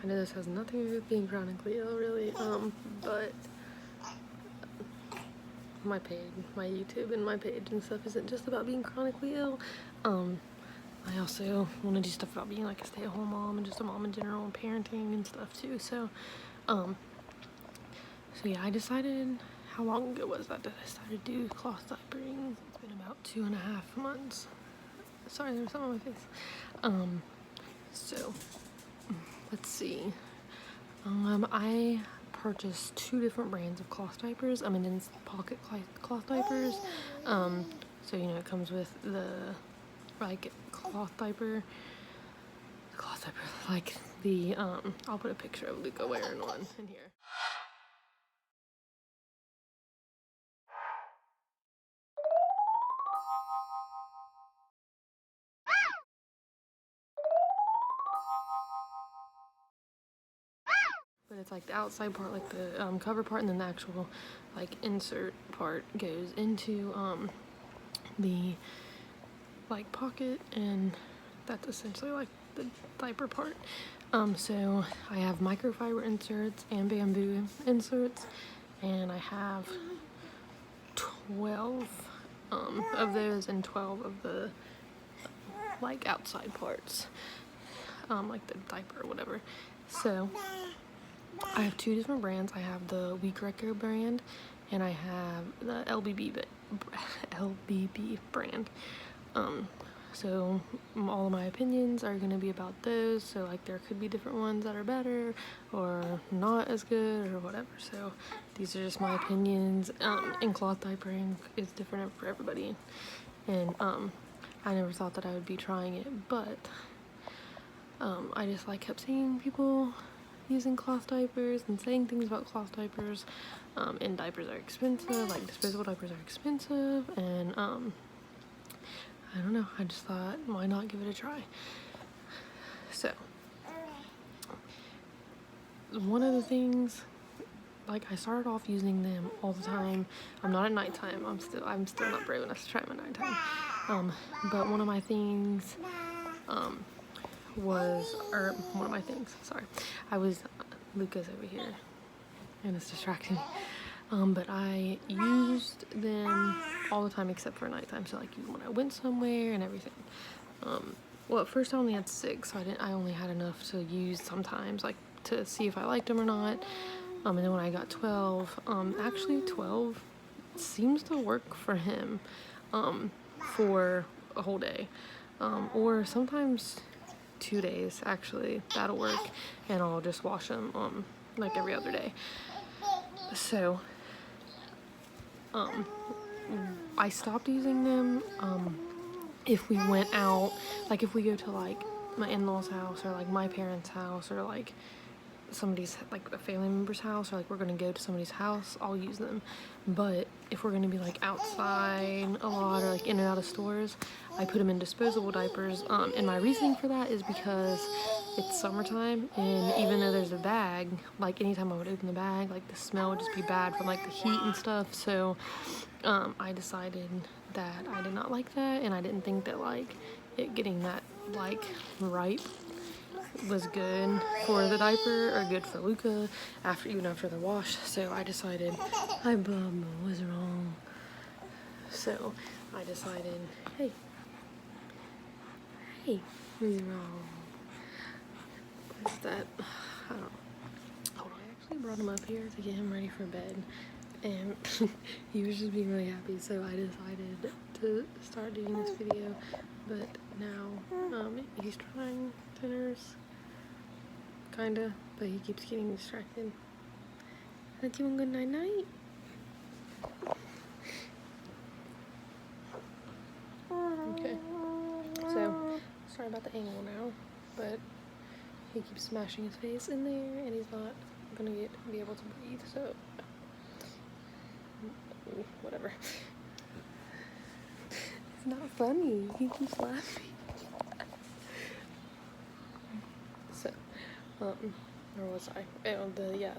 I know this has nothing to do with being chronically ill, really, but my page, my YouTube and my page and stuff isn't just about being chronically ill. I also want to do stuff about being like a stay-at-home mom and just a mom in general and parenting and stuff too. So yeah, I decided, how long ago was that I started to do cloth diapering? It's been about 2.5 months. Sorry, there was something on my face. So let's see. I purchased 2 different brands of cloth diapers. I mean, in pocket cloth diapers. So you know, it comes with the like cloth diaper, like the I'll put a picture of Luca wearing one in here. But it's like the outside part, like the cover part, and then the actual like insert part goes into the like pocket, and that's essentially like the diaper part. So I have microfiber inserts and bamboo inserts, and I have 12 of those and 12 of the like outside parts, like the diaper or whatever. So I have 2 different brands. I have the Week Record brand, and I have the LBB brand. So all of my opinions are going to be about those. So like there could be different ones that are better or not as good or whatever. So these are just my opinions. And cloth diapering is different for everybody. And I never thought that I would be trying it, but I just like kept seeing people using cloth diapers and saying things about cloth diapers, and diapers are expensive, like disposable diapers are expensive, and I don't know, I just thought, why not give it a try? So one of the things, like I started off using them all the time. I'm not at nighttime, I'm still not brave enough to try them at nighttime. But one of my things Luca's over here and it's distracting me. But I used them all the time except for nighttime. So like when I went somewhere and everything. Well, at first I only had 6, so I only had enough to use sometimes, like to see if I liked them or not. And then when I got 12, actually 12 seems to work for him, for a whole day, or sometimes 2 days, actually, that'll work, and I'll just wash them, like every other day. So, I stopped using them, if we went out, like if we go to like my in-laws house or like my parents' house or like somebody's, like a family member's house, or like we're gonna go to somebody's house, I'll use them. But if we're gonna be like outside a lot or like in and out of stores, I put them in disposable diapers. And my reasoning for that is because it's summertime, and even though there's a bag, like anytime I would open the bag, like the smell would just be bad from like the heat and stuff. So I decided that I did not like that, and I didn't think that like it getting that like ripe was good for the diaper or good for Luca even after the wash. So I decided, hi Bubba, what's wrong? So I decided, hey, what's wrong? What's that? I don't know. Hold on, I actually brought him up here to get him ready for bed, and he was just being really happy. So I decided to start doing this video, but now he's trying to nurse. Kinda, but he keeps getting distracted. Let's give him a good night-night. Okay, so sorry about the angle now, but he keeps smashing his face in there, and he's not gonna be able to breathe, so whatever. It's not funny, he keeps laughing. So where was I?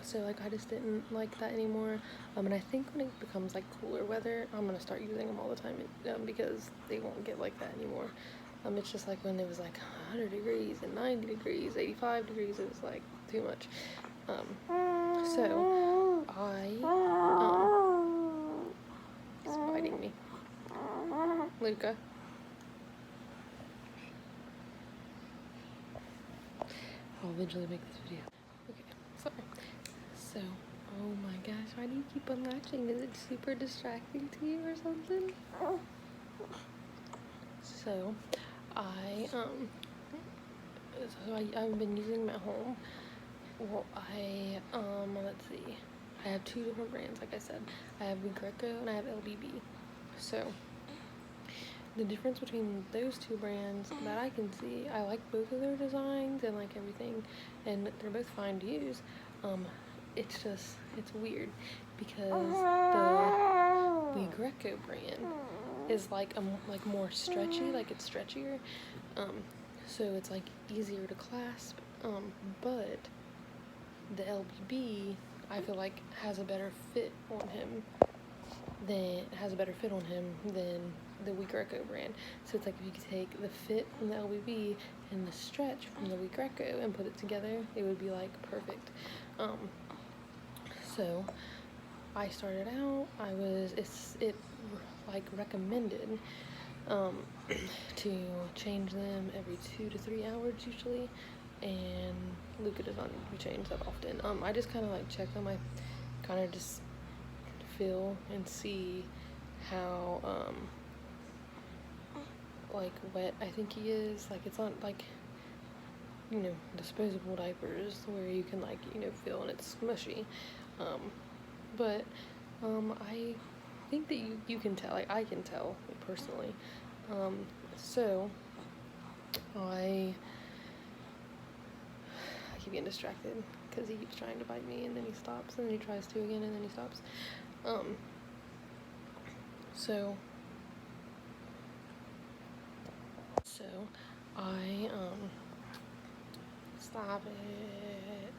So like I just didn't like that anymore. And I think when it becomes like cooler weather, I'm gonna start using them all the time, because they won't get like that anymore. It's just like when it was like 100 degrees and 90 degrees, 85 degrees, it was like too much. So I, he's biting me. Luca. I'll eventually make this video. Okay, sorry. So, oh my gosh, why do you keep unlatching? Is it super distracting to you or something? So, I've been using them at home. Well, let's see. I have 2 different brands, like I said. I have Greco and I have LBB. So, the difference between those 2 brands that I can see, I like both of their designs and like everything, and they're both fine to use. It's just, it's weird because the Greco brand is like more stretchy, like it's stretchier, so it's like easier to clasp, but the LBB I feel like has a better fit on him than the Greco brand. So it's like if you could take the fit from the LBB and the stretch from the Greco and put it together, it would be like perfect. So I started out, it like recommended to change them every 2 to 3 hours usually, and Luca does not need to be changed that often. I just kind of like check them. I kind of just feel and see how like wet I think he is. Like it's not like, you know, disposable diapers where you can like, you know, feel and it's smushy, but I think that you can tell, like I can tell personally. So I keep getting distracted because he keeps trying to bite me and then he stops and then he tries to again and then he stops. So I stop it.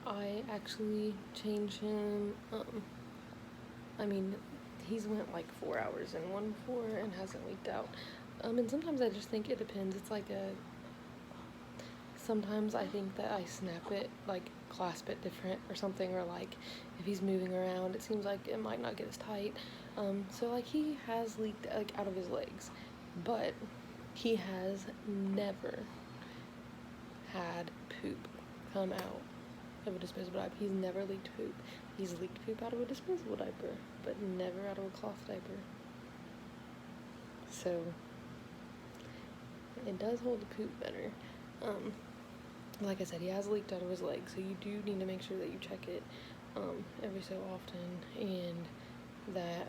I actually changed him. I mean, he's went like 4 hours in one before and hasn't leaked out. And sometimes I just think it depends. It's like sometimes I think that I snap it, like clasp it different or something, or like if he's moving around, it seems like it might not get as tight. So like he has leaked like out of his legs, but he has never had poop come out of a disposable diaper. He's never leaked poop. He's leaked poop out of a disposable diaper, but never out of a cloth diaper. So it does hold the poop better. Like I said, he has leaked out of his leg, so you do need to make sure that you check it every so often, and that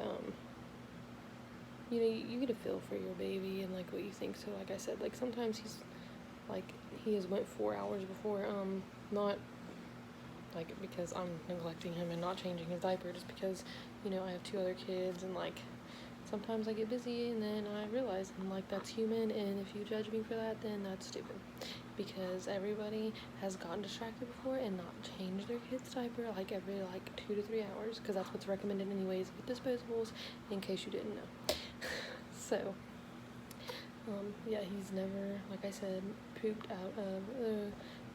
you know, you get a feel for your baby and like what you think. So like I said, like sometimes he's like, he has went 4 hours before, not like because I'm neglecting him and not changing his diaper, just because, you know, I have 2 other kids and like sometimes I get busy and then I realize, and like that's human, and if you judge me for that, then that's stupid, because everybody has gotten distracted before and not changed their kid's diaper like every like 2 to 3 hours, because that's what's recommended anyways with disposables, in case you didn't know. So yeah, he's never, like I said, pooped out of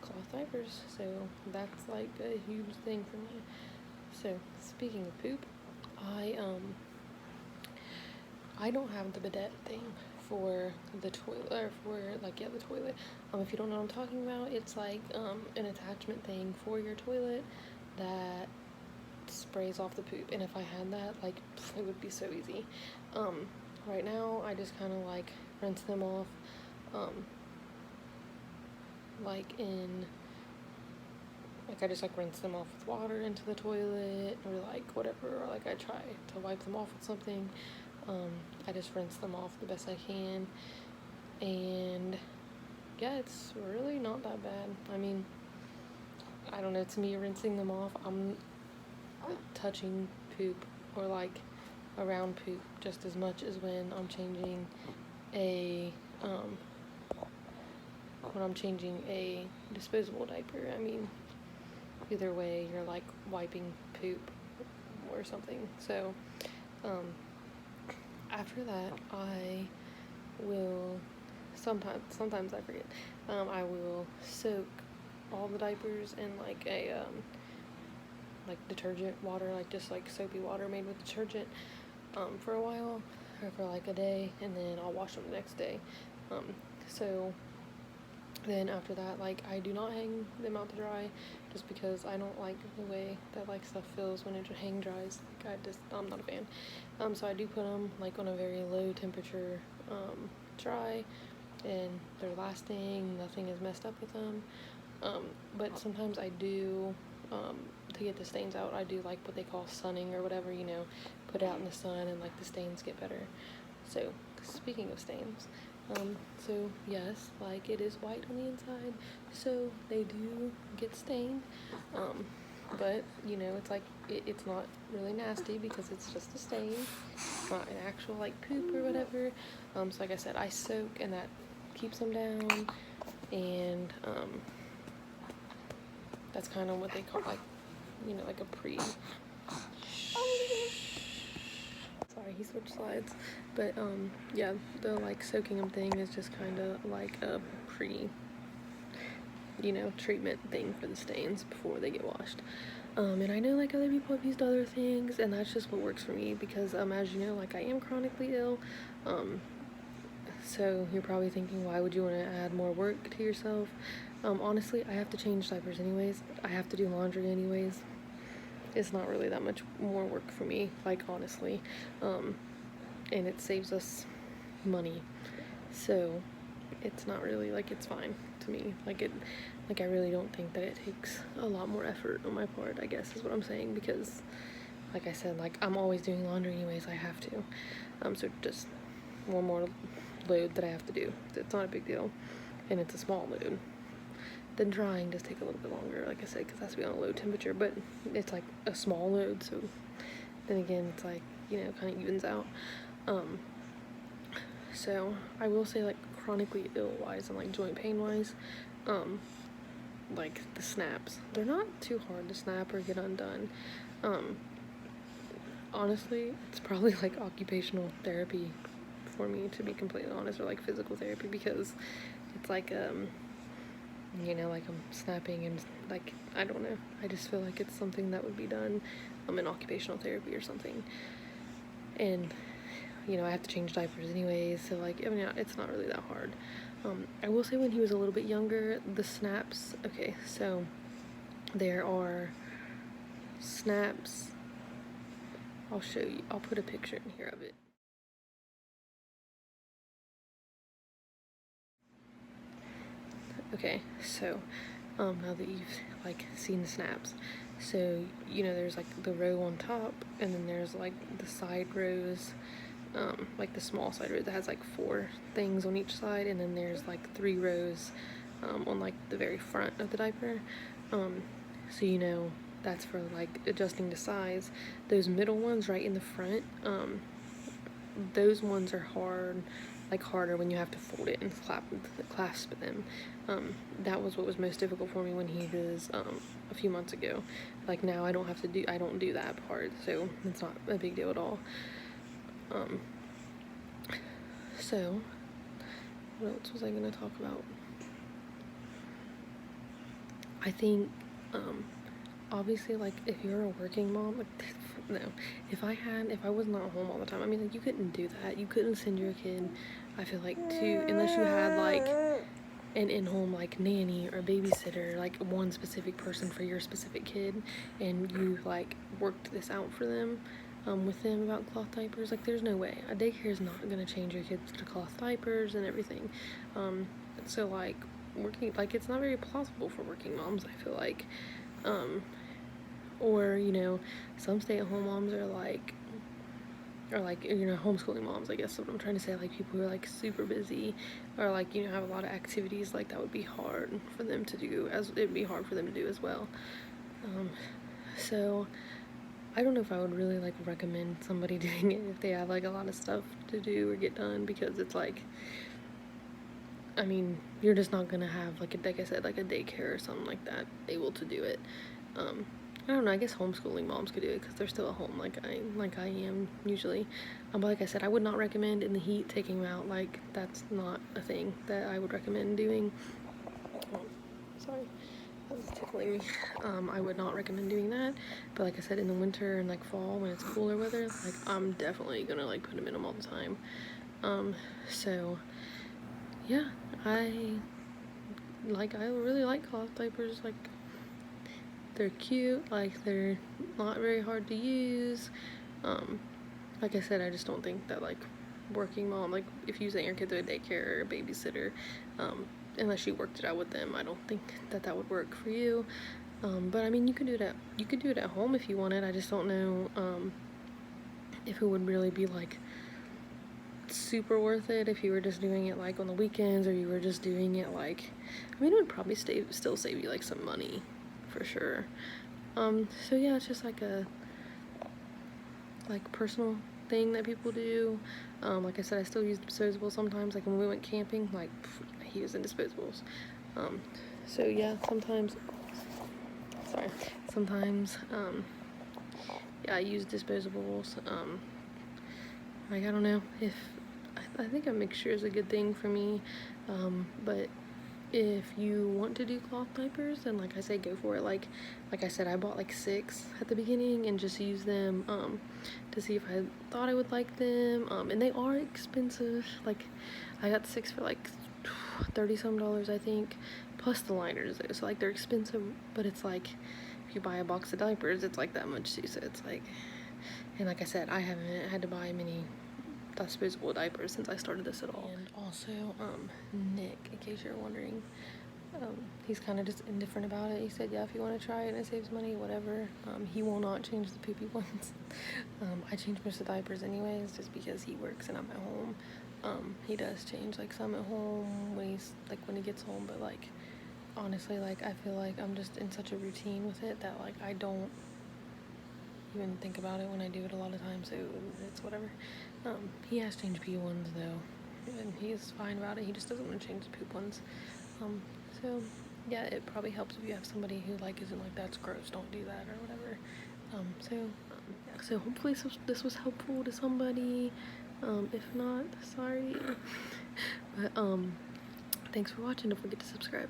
cloth diapers, so that's like a huge thing for me. So speaking of poop, I don't have the bidet thing for the toilet, or for like, yeah, the toilet. If you don't know what I'm talking about, it's like an attachment thing for your toilet that sprays off the poop, and if I had that, like, it would be so easy. Right now I just kind of like rinse them off, like I just like rinse them off with water into the toilet, or like whatever, or like I try to wipe them off with something. I just rinse them off the best I can, and yeah, it's really not that bad. I mean, I don't know, to me, rinsing them off, I'm touching poop or like around poop just as much as when I'm changing a disposable diaper. I mean, either way, you're like wiping poop or something. So after that, I will sometimes I forget. I will soak all the diapers in like a like detergent water, like just like soapy water made with detergent, for a while, or for like a day, and then I'll wash them the next day. So then after that, like, I do not hang them out to dry, just because I don't like the way that like stuff feels when it hang dries. Like, I'm not a fan. So I do put them like on a very low temperature, dry, and they're lasting. Nothing is messed up with them. But sometimes I do, to get the stains out, I do like what they call sunning or whatever, put it out in the sun, and like the stains get better. So speaking of stains, so yes, like, it is white on the inside, so they do get stained, but it's like, it's not really nasty because it's just a stain, not an actual like poop or whatever. So like I said, I soak, and that keeps them down, and that's kind of what they call, like, like a pre. Sorry, he switched slides. But yeah, the like soaking them thing is just kind of like a pre, treatment thing for the stains before they get washed. And I know like other people have used other things, and that's just what works for me, because as you know, like, I am chronically ill. So you're probably thinking, why would you want to add more work to yourself? Honestly, I have to change diapers anyways. I have to do laundry anyways. It's not really that much more work for me, like, honestly. And it saves us money. So it's not really, like, it's fine to me. Like, I really don't think that it takes a lot more effort on my part, I guess is what I'm saying, because like I said, like, I'm always doing laundry anyways. I have to. So just one more load that I have to do. It's not a big deal, and it's a small load. Then drying does take a little bit longer, like I said, because it has to be on a low temperature, but it's like a small load, so then again, it's like, kind of evens out. So I will say, like, chronically ill wise and like joint pain wise, like, the snaps, they're not too hard to snap or get undone. Honestly, it's probably like occupational therapy for me, to be completely honest, or like physical therapy, because it's like, like, I'm snapping, and like, I don't know, I just feel like it's something that would be done in occupational therapy or something. And I have to change diapers anyways, so like, I mean, it's not really that hard. I will say, when he was a little bit younger, the snaps, okay, so there are snaps, I'll show you, I'll put a picture in here of it. Okay, so now that you've like seen the snaps, so there's like the row on top, and then there's like the side rows, like the small side row that has like 4 things on each side, and then there's like 3 rows on like the very front of the diaper. So that's for like adjusting to size. Those middle ones right in the front, those ones are harder when you have to fold it and clasp them. That was what was most difficult for me when he was a few months ago. Like, now I don't do that part, so it's not a big deal at all. So what else was I gonna talk about? I think obviously, like, if you're a working mom, like, no, if I was not home all the time, I mean, like, you couldn't do that. You couldn't send your kid, I feel like, unless you had like an in-home like nanny or babysitter, like one specific person for your specific kid, and you like worked this out for them, with them about cloth diapers. Like, there's no way. A daycare is not gonna change your kids to cloth diapers and everything. So like, it's not very plausible for working moms, I feel like. Or some stay-at-home moms are like, homeschooling moms, I guess is what I'm trying to say, like people who are like super busy, or like have a lot of activities, like that would be hard for them to do, as it'd be hard for them to do as well. So I don't know if I would really like recommend somebody doing it if they have like a lot of stuff to do or get done, because it's like, I mean, you're just not gonna have like I said, like a daycare or something like that able to do it. I don't know, I guess homeschooling moms could do it because they're still at home like I am usually. But like I said, I would not recommend in the heat taking them out. Like, that's not a thing that I would recommend doing. Oh, sorry, that was tickling me. I would not recommend doing that. But like I said, in the winter and like fall when it's cooler weather, like I'm definitely gonna like put them in them all the time. So yeah, I really like cloth diapers. Like, they're cute, like they're not very hard to use. Like I said, I just don't think that like working mom, like if you sent your kid to a daycare or a babysitter, unless you worked it out with them, I don't think that that would work for you. But I mean, you could do it at home if you wanted. I just don't know if it would really be like super worth it if you were just doing it like on the weekends, or you were just doing it like, I mean, it would probably still save you like some money for sure. So yeah, it's just like a personal thing that people do. Like I said, I still use disposables sometimes. Like when we went camping, like he was in disposables. So yeah, sometimes yeah, I use disposables. Like, I don't know if I think a mixture is a good thing for me, but if you want to do cloth diapers, then like I say, go for it. Like I said, I bought like 6 at the beginning and just used them to see if I thought I would like them, and they are expensive. Like, I got 6 for like $30 some, I think, plus the liners though. So like, they're expensive, but it's like if you buy a box of diapers, it's like that much too. So it's like, and like I said, I haven't had to buy many disposable diapers since I started this at all. And also, Nick, in case you're wondering, he's kind of just indifferent about it. He said, yeah, if you want to try it and it saves money, whatever. He will not change the poopy ones. I change most of the diapers anyways, just because he works and I'm at home. He does change like some at home when he gets home, but like, honestly, like I feel like I'm just in such a routine with it that like I don't even think about it when I do it a lot of times, so it's whatever. He has changed pee ones though, and he's fine about it. He just doesn't want to change the poop ones. So yeah, it probably helps if you have somebody who like isn't like, that's gross, don't do that, or whatever. So hopefully this was helpful to somebody. If not, sorry. But thanks for watching. Don't forget to subscribe.